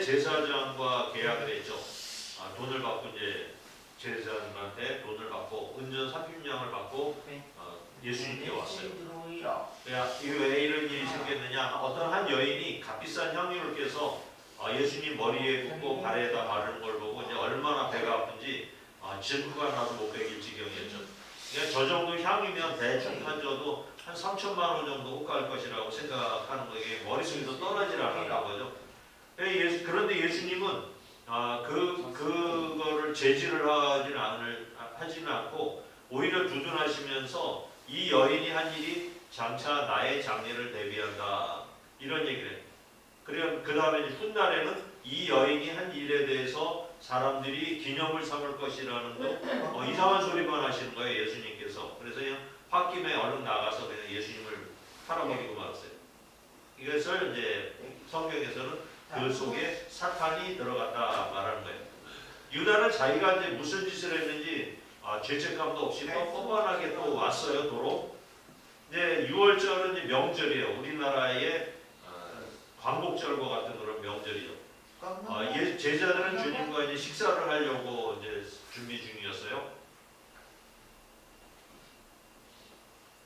제사장과 계약을 했죠. 돈을 받고 이제 제사장한테 돈을 받고 은전 30냥을 받고 예수님께 왔어요. 이게 왜 이런 일이 생겼느냐? 어떤 한 여인이 값비싼 향유를 껴서 예수님 머리에 붓고 발에다 바르는 걸 보고 이제 얼마나 배가 아픈지 질투가 나서 못 베길 지경이었죠. 그러니까 저 정도 향이면 대충 가져도 한 3천만 원 정도 호가할 것이라고 생각하는 거예요. 머릿속에서 떠나질 않았나 보죠. 그런데 예수님은 그거를 제지를 하지는 않고 오히려 두둔하시면서 이 여인이 한 일이 장차 나의 장례를 대비한다 이런 얘기를 해요. 그리고 그 다음에 훗날에는 이 여인이 한 일에 대해서 사람들이 기념을 삼을 것이라는 거 이상한 소리만 하시는 거예요 예수님께서. 그래서 그냥 홧김에 얼른 나가서 그냥 예수님을 팔아버리고 말았어요. 이것을 이제 성경에서는 그 속에 사탄이 들어갔다 말하는 거예요. 유다는 자기가 이제 무슨 짓을 했는지 죄책감도 없이 뻔뻔하게 또 왔어요 도로. 이제 6월절은 이제 명절이에요. 우리나라의 광복절과 같은 그런 명절이죠. 제자들은 주님과 이제 식사를 하려고 이제 준비 중이었어요.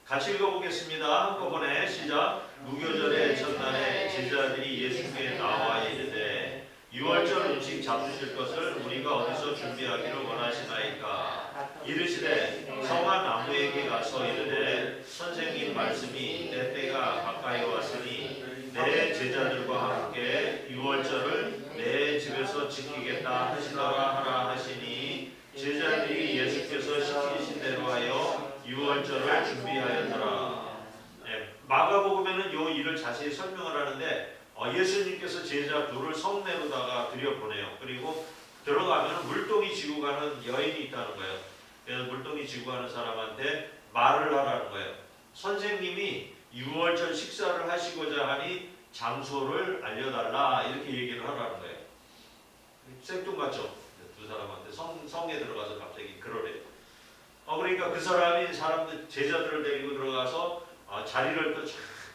같이 읽어보겠습니다. 한꺼번에 시작. 무교절의 첫날에 제자들이 예수께 나와 이르되 6월절 음식 잡수실 것을 우리가 어디서 준비하기를 원하시나이까? 이르시되 성한 나무에게 가서 이르되 선생님 말씀이 내 때가 가까이 왔으니 내 제자들과 함께 6월절을 내 집에서 지키겠다 하시더라 하라 하시니 제자들이 예수께서 시키신 대로 하여 6월절을 준비하였더라. 마가복음에는 이 일을 자세히 설명을 하는데 예수님께서 제자 둘을 성내로다가 들여보내요. 그리고 들어가면 물동이 지고 가는 여인이 있다는 거예요. 그래서 물동이 지고 가는 사람한테 말을 하라는 거예요. 선생님이 6월절 식사를 하시고자 하니 장소를 알려달라 이렇게 얘기를 하라는 거예요. 생뚱맞죠? 두 사람한테 성에 들어가서 갑자기 그러래요. 그러니까 그 사람이 사람들 제자들을 데리고 들어가서 자리를 또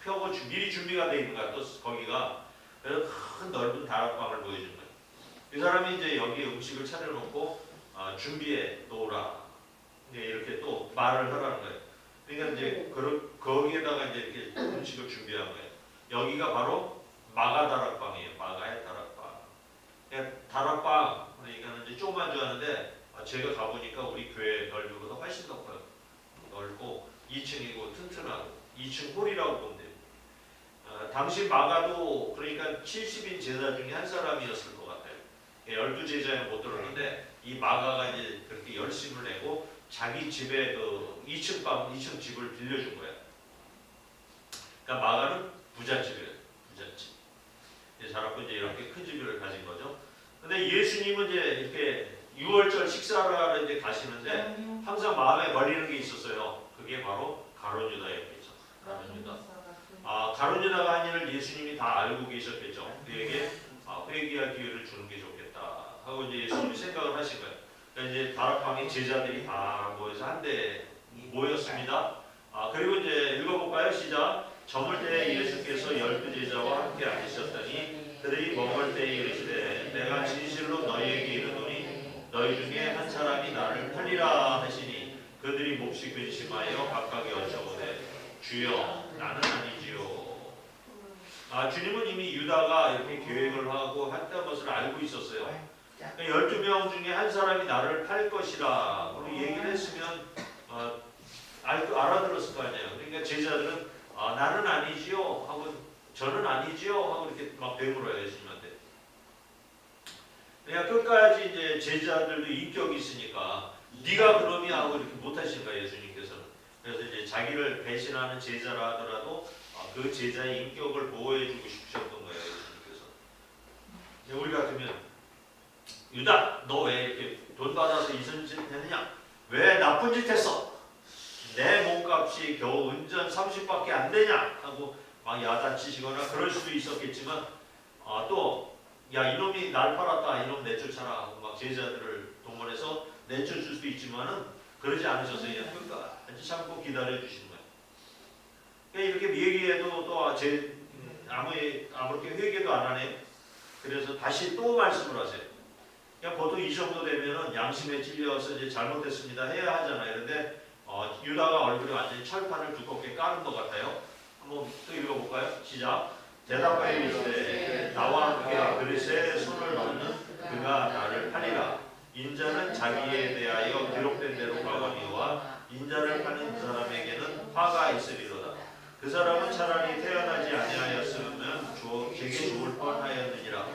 펴고 미리 준비가 돼 있는 거야. 또 거기가 그래서 큰 넓은 다락방을 보여준 거예요. 이 사람이 이제 여기 음식을 차려놓고 준비해 놓으라 이렇게 또 말을 하라는 거예요. 그러니까 이제 거기에다가 이제 이렇게 음식을 준비한 거예요. 여기가 바로 마가 다락방이에요. 마가의 다락방. 그러니까 다락방 그러니까 이제 조그만 줄 아는데 제가 가보니까 우리 교회 넓이보다 훨씬 더 커요. 넓고 2층이고 튼튼하고 2층 홀이라고 보면 돼요. 당시 마가도 그러니까 70인 제자 중에 한 사람이었을 것 같아요. 12제자에 못 들었는데 이 마가가 이제 그렇게 열심을 내고 자기 집에 그 2층 집을 빌려준 거예요. 그러니까 마가는 부잣집이에요. 부잣집. 자라고 이제 이렇게 큰 집을 가진 거죠. 근데 예수님은 이제 이렇게 6월절 식사를 하러 이제 가시는데 항상 마음에 걸리는 게 있었어요. 그게 바로 가룟 유다였겠죠. 가룟 유다. 가룟 유다가 한 일을 예수님이 다 알고 계셨겠죠. 그에게 회개할 기회를 주는 게 좋겠다 하고 이제 예수님이 생각을 하신 거예요. 그러니까 이제 다락방에 제자들이 다 모여서 한데 모였습니다. 그리고 이제 읽어볼까요? 시작. 저물 때에 예수께서 12제자와 함께 앉으셨더니 그들이 먹을 때에 이르시되 내가 진실로 너희에게 이르노니 너희 중에 한 사람이 나를 팔리라 하시니 그들이 몹시 근심하여 각각 여쭤보되 주여 나는 아니지요. 주님은 이미 유다가 이렇게 계획을 하고 했던 것을 알고 있었어요. 12명 중에 한 사람이 나를 팔 것이라 우리 얘기를 했으면 알아들었을 거 아니에요. 그러니까 제자들은 나는 아니지요 하고 저는 아니지요 하고 이렇게 막 되물어요 예수님한테. 그러니까 끝까지 이제 제자들도 인격이 있으니까 네가 그놈이 하고 이렇게 못하신 거예요 예수님께서는. 그래서 이제 자기를 배신하는 제자라 하더라도 그 제자의 인격을 보호해주고 싶으셨던 거예요 예수님께서. 우리 같으면 유다 너 왜 이렇게 돈 받아서 이런 짓 했느냐? 왜 나쁜 짓 했어? 내 몸값이 겨우 은전 30밖에 안 되냐? 하고 막 야단치시거나 그럴 수도 있었겠지만 또 야 이놈이 날 팔았다 이놈 내쫓아라 하고 막 제자들을 동원해서 내쫓을 수도 있지만은 그러지 않으셨어요. 그냥 끝까지 참고 기다려 주시는 거예요. 그러니까 이렇게 얘기해도 또 아무렇게 회개도 안 하네요. 그래서 다시 또 말씀을 하세요. 그냥 보통 이 정도 되면은 양심에 찔려서 이제 잘못했습니다 해야 하잖아요. 그런데 유다가 얼굴에 완전히 철판을 두껍게 깔은 것 같아요. 한번 또 읽어볼까요? 시작. 대답하여 이르되 나와 함께 그릇에 손을 넣는 그가 나를 팔리라. 인자는 자기에 대하여 기록된 대로 가거니와 인자를 파는 그 사람에게는 화가 있으리로다. 그 사람은 차라리 태어나지 아니하였으면 제게 좋을 뻔하였느니라.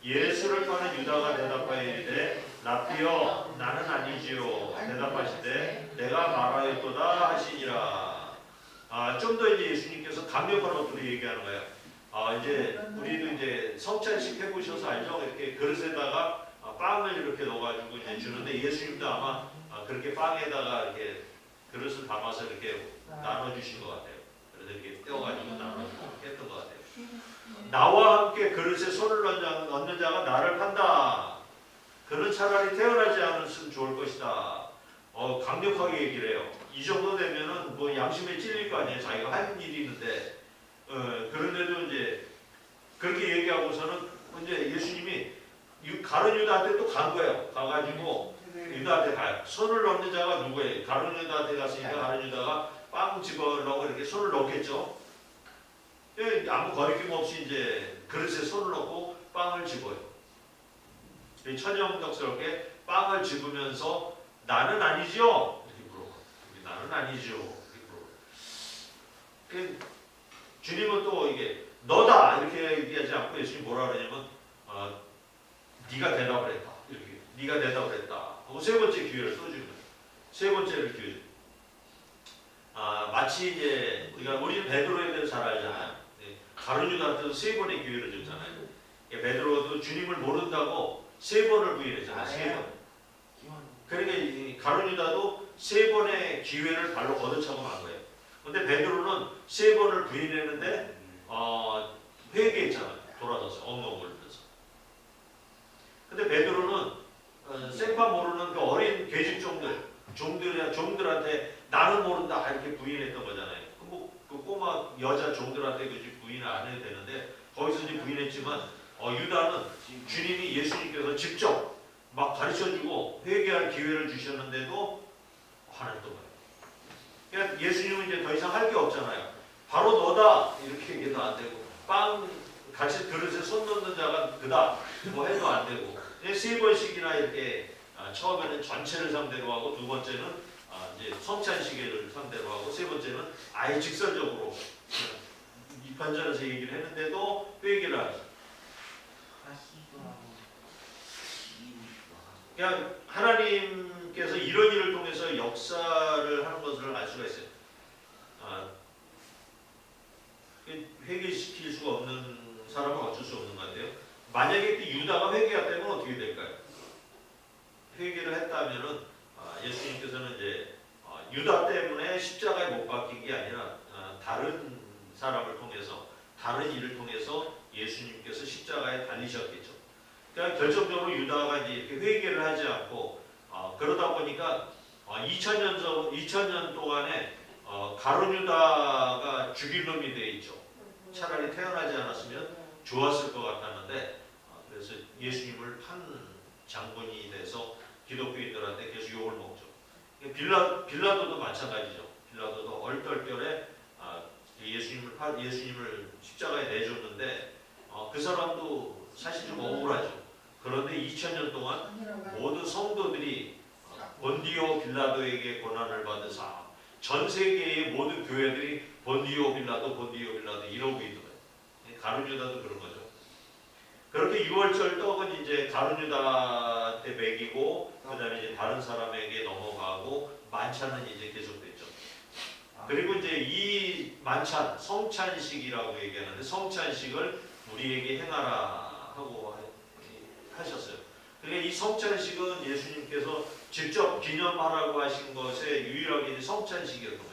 예수를 파는 유다가 대답하여 이르되 라피여 나는 아니지요. 대답하시되 내가 말하였도다 하시니라. 좀 더 이제 예수님께서 강력한 어투로 얘기하는 거예요. 이제 우리도 이제 성찬식 해보셔서 알죠? 이렇게 그릇에다가 빵을 이렇게 넣어가지고 이제 주는데 예수님도 아마 그렇게 빵에다가 이렇게 그릇을 담아서 이렇게 나눠주신 것 같아요. 그래서 이렇게 떼어가지고 나눠주고 했던 것 같아요. 나와 함께 그릇에 손을 넣는 자가 나를 판다. 그는 차라리 태어나지 않았으면 좋을 것이다. 강력하게 얘기를 해요. 이 정도 되면은 뭐 양심에 찔릴 거 아니에요. 자기가 한 일이 있는데. 그런데도 이제 그렇게 얘기하고서는 이제 예수님이 가룟 유다한테 또 간 거예요. 가가지고 유다한테 가요. 손을 넣는 자가 누구예요? 가룟 유다한테 갔으니까 가룟 유다가 빵 집어넣고 이렇게 손을 넣겠죠. 아무 거리낌 없이 이제 그릇에 손을 넣고 빵을 집어요. 천연덕스럽게 빵을 집으면서 나는 아니죠? 이렇게 물어봐. 나는 아니죠. 이렇게 물어봐. 주님은 또 이게 너다 이렇게 얘기하지 않고 예수님이 뭐라 그러냐면 네가 대답을 했다. 이렇게 네가 대답을 했다. 하고 세 번째 기회를 또 주는 거예요. 세 번째를 기회. 마치 이제 우리는 베드로에 대해서 잘 알잖아요. 가룟 유다한테도 세 번의 기회를 줬잖아요. 베드로도 주님을 모른다고 세 번을 부인했잖아요. 세 번. 그러니까 가룟 유다도 세 번의 기회를 발로 걷어차고 만 거예요. 근데 베드로는 세 번을 부인했는데 회개했잖아요. 돌아서서 엉엉 울면서. 근데 베드로는 생판 모르는 그 어린 종들한테 나는 모른다 이렇게 부인했던 거잖아요. 그 꼬마 여자 종들한테 부인을 안 해도 되는데 거기서 이제 부인했지만 유다는 주님이 예수님께서 직접 막 가르쳐주고 회개할 기회를 주셨는데도 화냈던 거예요. 그러니까 예수님은 이제 더 이상 할 게 없잖아요. 바로 너다 이렇게 얘기해도 안 되고 빵 같이 그릇에 손 넣는 자가 그다 뭐 해도 안 되고 세 번씩이나 이렇게 처음에는 전체를 상대로 하고 두 번째는 이제 성찬식을 상대로 하고 세 번째는 아예 직설적으로 입판전에서 얘기를 했는데도 회개를 하죠. 그냥 하나님께서 이런 일을 통해서 역사를 하는 것을 알 수가 있어요. 회개시킬 수가 없는 사람은 어쩔 수 없는 것 같아요. 만약에 그 유다가 회개했다면 어떻게 될까요? 회개를 했다면은 예수님께서는 이제 유다 때문에 십자가에 못 박힌 게 아니라 다른 사람을 통해서 다른 일을 통해서 예수님께서 십자가에 달리셨겠죠. 그러니까 결정적으로 유다가 이제 이렇게 회개를 하지 않고 그러다 보니까 2000년 동안에 가룟 유다가 죽일 놈이 돼 있죠. 차라리 태어나지 않았으면 좋았을 것 같았는데 그래서 예수님을 판 장본이 돼서 기독교인들한테 계속 욕을 먹죠. 빌라도도 마찬가지죠. 빌라도도 얼떨결에 예수님을 십자가에 내줬는데 그 사람도 사실 좀 억울하죠. 그런데 2000년 동안 모든 성도들이 본디오 빌라도에게 고난을 받으사 전 세계의 모든 교회들이 본디오 빌라도 이러고 있는 거예요. 가룟 유다도 그런 거죠. 그렇게 6월절 떡은 이제 가룟 유다한테 먹이고 그다음에 이제 다른 사람에게 넘어가고 만찬은 이제 계속됐죠. 그리고 이제 이 만찬 성찬식이라고 얘기하는데 성찬식을 우리에게 행하라 하고 하셨어요. 그러니까 이 성찬식은 예수님께서 직접 기념하라고 하신 것에 유일하게 성찬식이었던 거예요.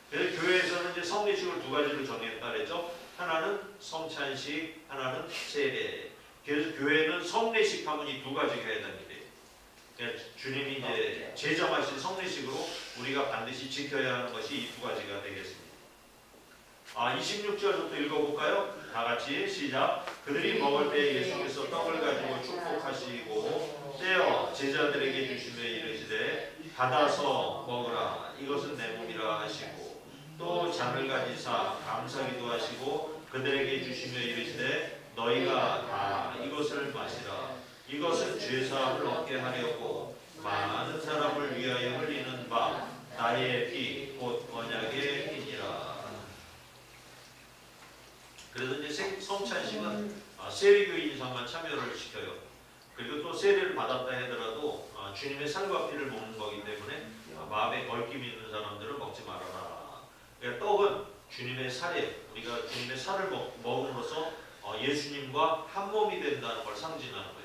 그래서 교회에서는 이제 성례식을 두 가지로 정했다 그랬죠. 하나는 성찬식, 하나는 세례. 그래서 교회는 성례식 하면 이 두 가지가 해당이 돼요. 그러니까 주님이 이제 제정하신 성례식으로 우리가 반드시 지켜야 하는 것이 이 두 가지가 되겠습니다. 26절부터 읽어볼까요? 다 같이 시작. 그들이 먹을 때 예수께서 떡을 가지고 축복하시고 떼어 제자들에게 주시며 이르시되 받아서 먹으라 이것은 내 몸이라 하시고 또 잔을 가지사 감사기도 하시고 그들에게 주시며 이르시되 너희가 다 이것을 마시라 이것은 죄사함을 얻게 하려고 많은 사람을 위하여 흘리는 바 나의 피 곧 언약의 피니라. 그래서 이제 성찬식은 세리교인상만 참여를 시켜요. 그리고 또 세례를 받았다 하더라도 주님의 살과 피를 먹는 거기 때문에 마음에 걸림이 있는 사람들은 먹지 말아라. 그러니까 떡은 주님의 살이에요. 우리가 주님의 살을 먹음으로써 예수님과 한 몸이 된다는 걸 상징하는 거예요.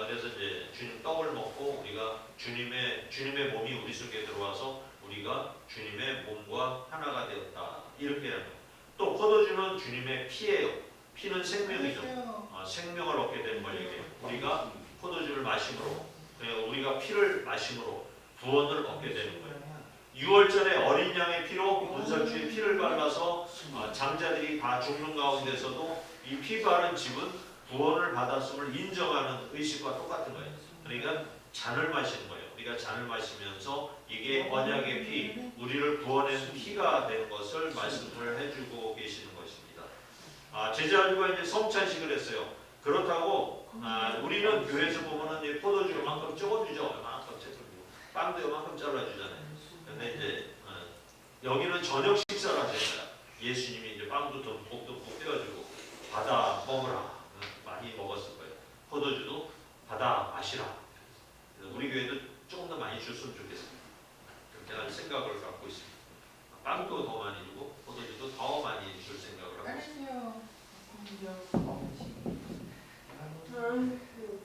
그래서 이제 주님 떡을 먹고 우리가 주님의 몸이 우리 속에 들어와서 우리가 주님의 몸과 하나가 되었다. 이렇게 하는 거예요. 또 포도주는 주님의 피예요. 피는 생명이죠. 생명을 얻게 되는 걸 얘기해요. 우리가 포도주를 마심으로, 우리가 피를 마심으로 구원을 얻게 되는 거예요. 6월절에 어린 양의 피로 문설주에 피를 발라서 장자들이 다 죽는 가운데서도 이 피 바른 집은 구원을 받았음을 인정하는 의식과 똑같은 거예요. 그러니까 잔을 마시는 거예요. 우리가 잔을 마시면서 이게 언약의 피, 우리를 구원하는 피가 된 것을 말씀을 해주고 계시는 것입니다. 제자들과 이제 성찬식을 했어요. 그렇다고 우리는 교회에서 보면은 이제 포도주 요만큼 적어주죠. 요만큼 빵도 요만큼 잘라주잖아요. 근데 이제 여기는 저녁 식사를 하잖아요. 예수님이 이제 빵도 듬뿍 떼어주고 받아 먹으라. 많이 먹었을 거예요. 포도주도 받아 마시라. 그래서 우리 교회도 조금 더 많이 줬으면 좋겠습니다. 그렇게 하는 생각을 갖고 있습니다. 빵도 더 많이 주고 포도주도 더 많이 줄 생각을 하고 있습니다.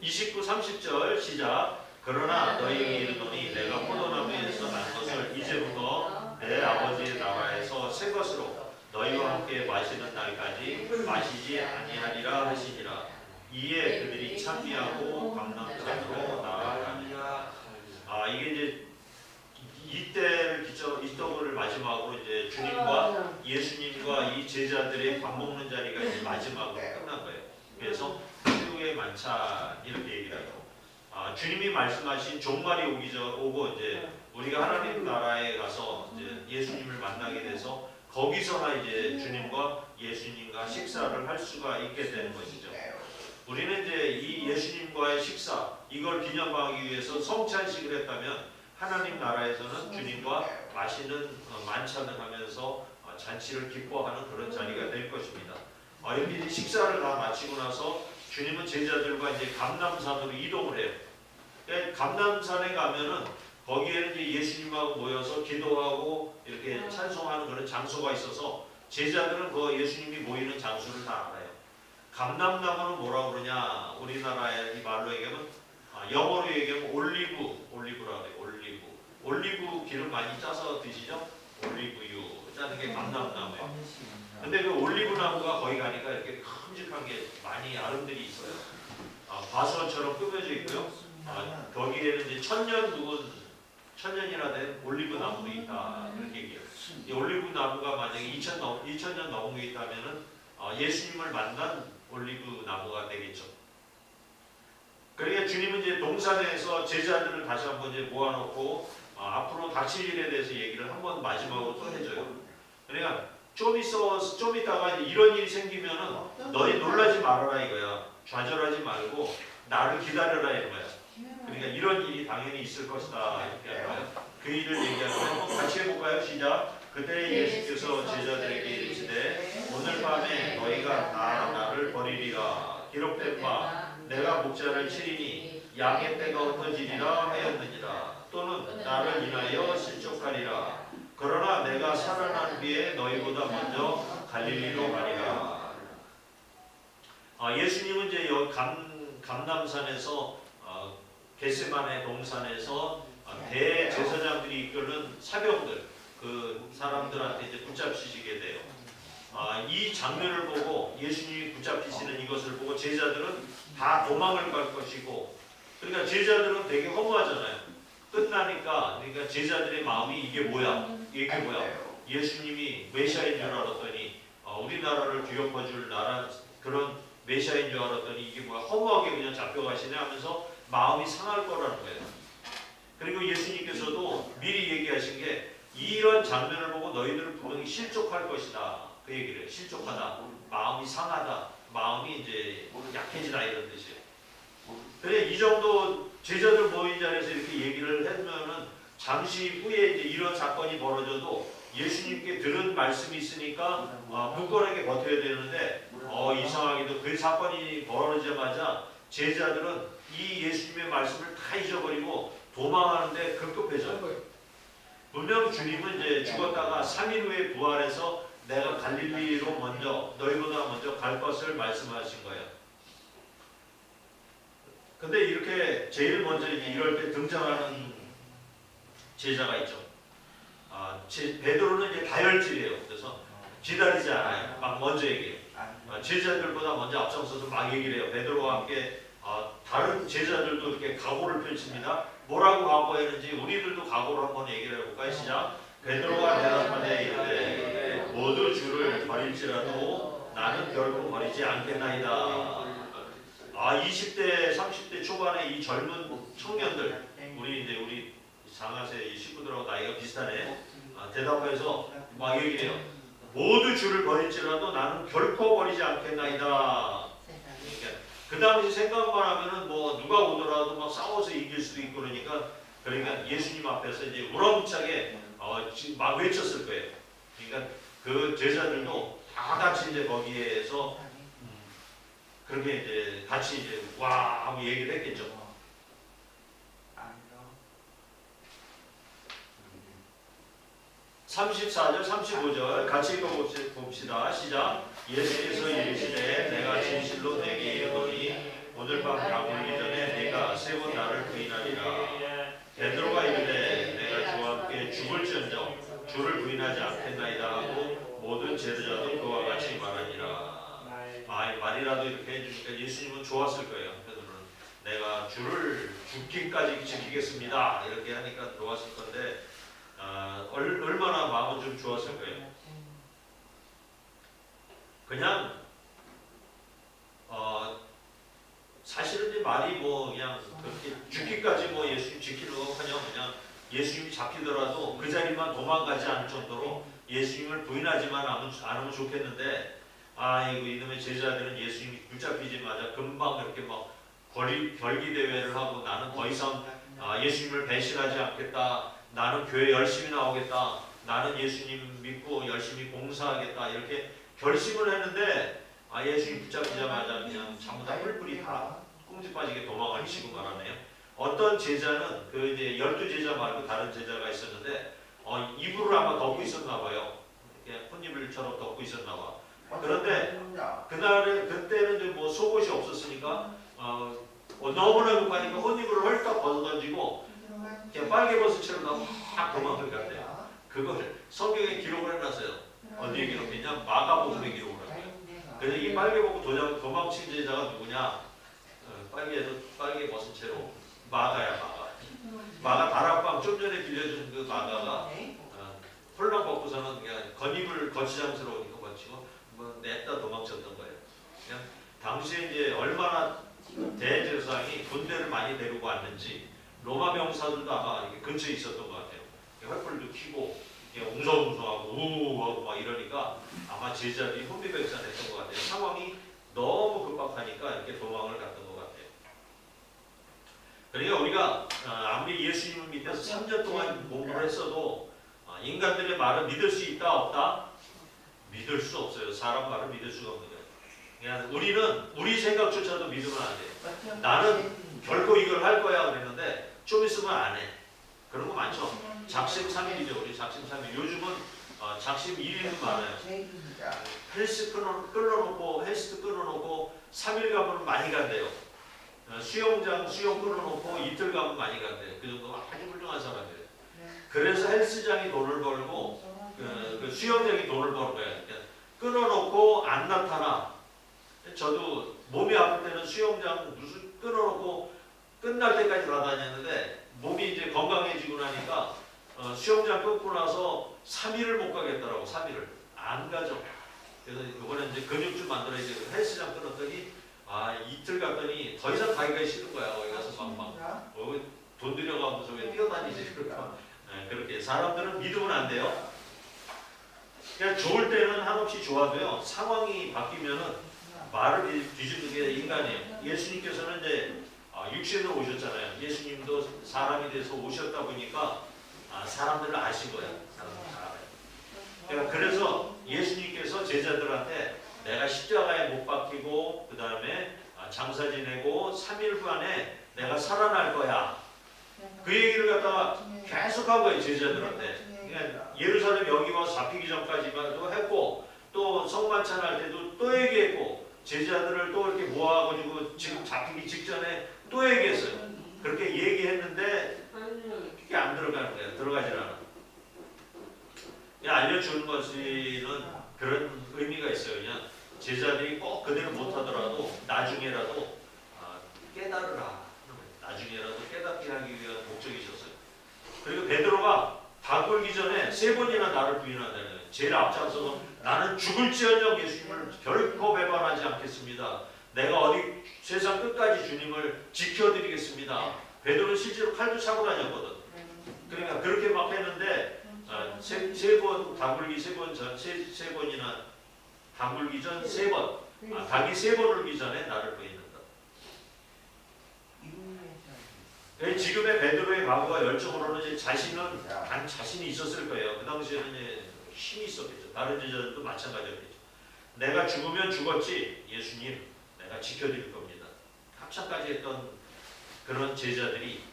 29, 30절 시작. 그러나 너희에게 이르노니 내가 포도나무에서 난 것을 이제부터 내 아버지의 나라에서 새 것으로 너희와 함께 마시는 날까지 마시지 아니하리라 하시니라. 이에 그들이 찬미하고 감람산으로 나아가니라. 이게 이제 이때를 이 떡을 마지막으로 이제 주님과 예수님과 이 제자들의 밥 먹는 자리가 이제 마지막으로 끝난 거예요. 그래서 최후의 만찬 이렇게 얘기를 하고 주님이 말씀하신 종말이 오고 이제 우리가 하나님 나라에 가서 이제 예수님을 만나게 돼서 거기서나 이제 주님과 예수님과 식사를 할 수가 있게 되는 것이죠. 우리는 이제 이 예수님과의 식사 이걸 기념하기 위해서 성찬식을 했다면 하나님 나라에서는 주님과 맛있는 만찬을 하면서 잔치를 기뻐하는 그런 자리가 될 것입니다. 이렇게 식사를 다 마치고 나서 주님은 제자들과 이제 감람산으로 이동을 해요. 감람산에 가면은 거기에는 이제 예수님하고 모여서 기도하고 이렇게 찬송하는 그런 장소가 있어서 제자들은 그 예수님이 모이는 장소를 다 알아요. 감람나무는 뭐라고 그러냐? 우리나라의 이 말로 얘기하면 영어로 얘기하면 올리브라고 해요. 올리브 기름 많이 짜서 드시죠? 올리브유 짜는 게 감람나무예요. 근데 그 올리브 나무가 거기 가니까 이렇게 큼직한 게 많이 아름들이 있어요. 과수원처럼 꾸며져 있고요. 거기에는 이제 천년이나 된 올리브 나무도 있다 이렇게 얘기해요. 이 올리브 나무가 만약에 2000년 넘은 게 있다면은 예수님을 만난 올리브 나무가 되겠죠. 그러니까 주님은 이제 동산에서 제자들을 다시 한번 이제 모아놓고 앞으로 닥칠 일에 대해서 얘기를 한번 마지막으로 또 해줘요. 그러니까 좀 있다가 이런 일이 생기면은 너희 놀라지 말아라 이거야. 좌절하지 말고 나를 기다려라 이런 거야. 그러니까 이런 일이 당연히 있을 것이다 이렇게 할까요? 그 일을 얘기하는 거 한번 같이 해볼까요? 시작. 그때 예수께서 제자들에게 이르시되 오늘 밤에 너희가 다 나를 버리리라. 기록된 바 내가 목자를 치리니 양의 떼가 흩어지리라 하였느니라. 또는 나를 인하여 실족하리라. 그러나 내가 살아난 뒤에 너희보다 먼저 갈릴리로 가리라. 예수님은 이제 여기 감람산에서 겟세마네 동산에서 대제사장들이 이끄는 사병들 그 사람들한테 이제 붙잡히시게 돼요. 이 장면을 보고 예수님이 붙잡히시는 이것을 보고 제자들은 다 도망을 갈 것이고, 그러니까 제자들은 되게 허무하잖아요. 끝나니까 그러니까 제자들의 마음이 이게 뭐야? 예수님이 메시아인 줄 알았더니 우리나라를 뒤엎어줄 나라 그런 메시아인 줄 알았더니 이게 뭐야 허무하게 그냥 잡혀가시네 하면서 마음이 상할 거라는 거예요. 그리고 예수님께서도 미리 얘기하신 게 이런 장면을 보고 너희들은 분명히 실족할 것이다. 그 얘기를 해요. 실족하다. 마음이 상하다. 마음이 이제 약해지다 이런 뜻이에요. 그래 이 정도 제자들 모인 자리에서 이렇게 얘기를 해두면은 잠시 후에 이제 이런 사건이 벌어져도 예수님께 들은 말씀이 있으니까 굳건하게 버텨야 되는데 이상하게도 그 사건이 벌어지자마자 제자들은 이 예수님의 말씀을 다 잊어버리고 도망하는데 급급해져요. 분명 주님은 이제 죽었다가 3일 후에 부활해서 내가 갈릴리로 너희보다 먼저 갈 것을 말씀하신 거예요. 근데 이렇게 제일 먼저 이럴 때 등장하는 제자가 있죠. 베드로는 이제 다혈질이에요. 그래서 기다리지 않아요. 막 먼저 얘기해요. 제자들보다 먼저 앞장서서 막 얘기를 해요. 베드로와 함께 다른 제자들도 이렇게 각오를 펼칩니다. 뭐라고 각오했는지 우리들도 각오를 한번 얘기를 해볼까요? 시작. 베드로가 대답하되 이르되 모두 주를 버릴지라도 나는 결코 버리지 않겠나이다. 20대, 30대 초반의 이 젊은 청년들, 우리 장하세 이 식구들하고 나이가 비슷하네. 대답해서 막 얘기해요. 모두 주를 버릴지라도 나는 결코 버리지 않겠나이다. 그 당시 생각만 하면은 뭐 누가 오더라도 막 싸워서 이길 수도 있고 그러니까 예수님 앞에서 이제 우렁차게 막 외쳤을 거예요. 그러니까 그 제자들도 다 같이 이제 거기에서 그렇게 이제 같이 이제 와 하고 얘기를 했겠죠. 34절, 35절 같이 읽어봅시다. 시작. 예수께서 이르시되 내가 진실로 내게 이르노니 오늘 밤 가물기 전에 네가 3번 나를 부인하리라. 베드로가 이르되 내가 주와 함께 죽을지언정 주를 부인하지 않겠나이다 하고 모든 제자도 그와 같이 말하니라. 말이라도 이렇게 해주니까 예수님은 좋았을 거예요. 베드로는 내가 주를 죽기까지 지키겠습니다 이렇게 하니까 좋았을 건데 얼마나 마음은 좀 좋았을 거예요. 그냥 사실은 이제 말이 뭐 그냥 그렇게 죽기까지 뭐 예수님 지키는 거커녕 그냥 예수님이 잡히더라도 그 자리만 도망가지 않을 정도로 예수님을 부인하지만 않으면 좋겠는데 이거 이놈의 제자들은 예수님이 붙잡히자마자 금방 이렇게 막 결기 대회를 하고 나는 더 이상 예수님을 배신하지 않겠다. 나는 교회 열심히 나오겠다. 나는 예수님 믿고 열심히 봉사하겠다. 이렇게 결심을 했는데 예수님 붙잡히자마자 그냥 전부 다 뿔뿔이 다 꽁지 빠지게 도망을 치고 말하네요. 어떤 제자는 그 이제 12제자 말고 다른 제자가 있었는데 이불을 아마 덮고 있었나 봐요. 이렇게 혼이불처럼 덮고 있었나 봐. 그런데 그때는 이제 뭐 속옷이 없었으니까 너무나 급하니까 혼이불을 헐떡 벗어던지고 그냥 빨개벗은 채로 확 도망을 갔대요. 그걸 성경에 기록을 해놨어요. 어디에 기록했냐? 마가복음에 기록을 했어요. 그래서 이 빨개벗고 도망친 제자가 누구냐? 빨개 벗은 채로 마가야. 마가 다락방 좀 전에 빌려준 그 마가가 홀랑 벗고서는 그냥 건입을 거치장스러우니까 거치고 뭐 냈다 도망쳤던 거예요. 그냥 당시에 이제 얼마나 대제사장이 군대를 많이 데리고 왔는지 로마 병사들도 아마 근처에 있었던 것 같아요. 횃불도 켜고 웅성웅성하고 우우하고 막 이러니까 아마 제자들이 혼비백산했던 것 같아요. 상황이 너무 급박하니까 이렇게 도망을 갔던 것 같아요. 그러니까 우리가 아무리 예수님을 믿어서 3년 동안 공부를 했어도 인간들의 말을 믿을 수 있다 없다? 믿을 수 없어요. 사람 말을 믿을 수가 없는 거예요. 그냥 우리는 우리 생각조차도 믿으면 안 돼요. 나는 결코 이걸 할 거야 그랬는데 좀 있으면 안 해. 그런 거 많죠. 작심삼일이죠. 우리 작심삼일. 요즘은 작심 1일도 많아요. 헬스도 끊어놓고 3일 가면 많이 간대요. 수영 끊어놓고 이틀 가면 많이 간대요. 그 정도가 아주 훌륭한 사람이에요. 그래서 헬스장이 돈을 벌고 그 수영장이 돈을 버는 거예요. 그러니까 끊어놓고 안 나타나. 저도 몸이 아플 때는 수영장 끊어놓고 끝날 때까지 돌아다녔는데 몸이 이제 건강해지고 나니까 수영장 끊고 나서 3일을 못 가겠더라고. 3일을 안 가죠. 그래서 이번에 이제 근육줄 만들어야지 헬스장 끊었더니 이틀 갔더니 더 이상 가기가 싫은 거야. 거기 가서 막 돈 들여가면서 왜 뛰어다니지 그렇게 사람들은 믿으면 안 돼요. 그냥 좋을 때는 한없이 좋아도요 상황이 바뀌면은 말을 뒤집는 게 인간이에요. 예수님께서는 이제 육신으로 오셨잖아요. 예수님도 사람이 돼서 오셨다 보니까 사람들을 아신 거야. 사람들 잘 알아요. 그러니까 그래서 예수님께서 제자들한테 내가 십자가에 못 박히고 그 다음에 장사 지내고 3일 후 안에 내가 살아날 거야. 그 얘기를 갖다가 계속 한 거예요. 제자들한테. 그러니까 예루살렘 여기 와서 잡히기 전까지만도 했고 또 성만찬 할 때도 또 얘기했고 제자들을 또 이렇게 모아가지고 지금 잡히기 직전에 또 얘기했어요. 그렇게 얘기했는데 그게 안 들어가는 거야. 들어가질 않아. 알려주는 것은 그런 의미가 있어요. 그냥 제자들이 꼭 그대로 못하더라도 나중에라도 깨달으라. 나중에라도 깨닫게 하기 위한 목적이 있었어요. 그리고 베드로가 다 굴기 전에 3번이나 나를 부인한다는 거예요. 제일 앞장서서 나는 죽을지언정 예수님을 결코 배반하지 않겠습니다. 내가 어디 세상 끝까지 주님을 지켜드리겠습니다. 베드로는 실제로 칼도 차고 다녔거든. 그러니까 그렇게 막 했는데 세 번 다굴기 3번 전, 세 번이나 다굴기 전 3번, 닭이 3번 울기 전에 나를 부인한다. 지금의 베드로의 과거가 열정으로는 자신은 자신이 있었을 거예요. 그 당시에는 힘이 있었겠죠. 다른 제자들도 마찬가지였겠죠. 내가 죽으면 죽었지 예수님 내가 지켜드릴 겁니다. 합창까지 했던 그런 제자들이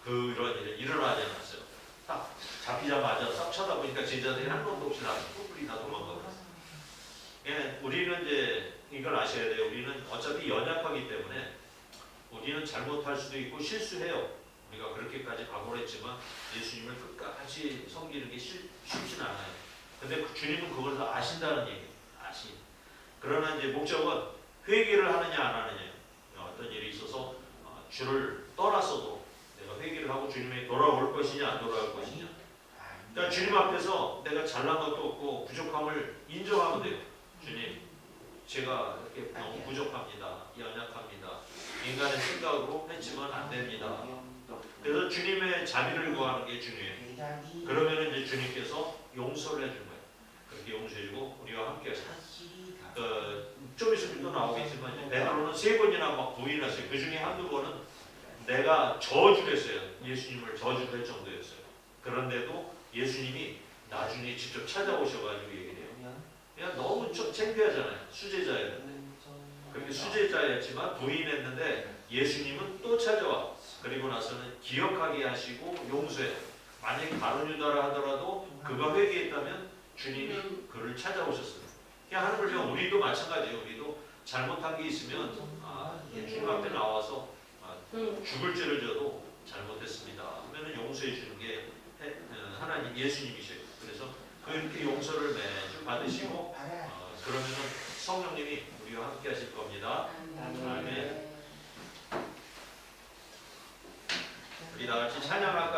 그런 일이 일어나지 않았어요. 딱 잡히자마자 싹 쳐다보니까 제자들이 한 놈도 없이 나서 뿔뿔이 다 도망가고 있어요. 예, 우리는 이제 이걸 아셔야 돼요. 우리는 어차피 연약하기 때문에 우리는 잘못할 수도 있고 실수해요. 우리가 그렇게까지 각오를 했지만 예수님을 끝까지 섬기는 게 쉽진 않아요. 근데 주님은 그걸 다 아신다는 얘기예요. 그러나 이제 목적은 회개를 하느냐 안 하느냐예요. 어떤 일이 있어서 주를 떠났어도 내가 회개를 하고 주님에게 돌아올 것이냐 안 돌아올 것이냐. 그러니까 주님 앞에서 내가 잘난 것도 없고 부족함을 인정하면 돼요. 주님, 제가 이렇게 너무 부족합니다. 연약합니다. 인간의 생각으로 했지만 안 됩니다. 그래서 주님의 자비를 구하는 게 중요해요. 그러면 이제 주님께서 용서를 해준 거예요. 그렇게 용서해주고 우리와 함께 좀 있으면 또 나오겠지만 베드로는 3번이나 막 부인했어요. 그 중에 한두 번은 내가 저주를 했어요. 예수님을 저주를 할 정도였어요. 그런데도 예수님이 나중에 직접 찾아오셔가지고 얘기를 해요. 그냥 너무 좀 창피하잖아요. 수제자예요. 그렇게 수제자였지만 부인했는데 예수님은 또 찾아와. 그리고 나서는 기억하게 하시고 용서해. 만약에 다른 유다라 하더라도 그가 회개했다면 주님이 그를 찾아오셨어요. 그냥 하는 걸 보면 우리도 마찬가지예요. 우리도 잘못한 게 있으면 주님 앞에 나와서 죽을 죄를 져도 잘못했습니다 하면은 용서해 주는 게 하나님 예수님이셔요. 그래서 그렇게 용서를 매주 받으시고 그러면은 성령님이 우리와 함께 하실 겁니다. 아멘. 우리 다 같이 찬양하고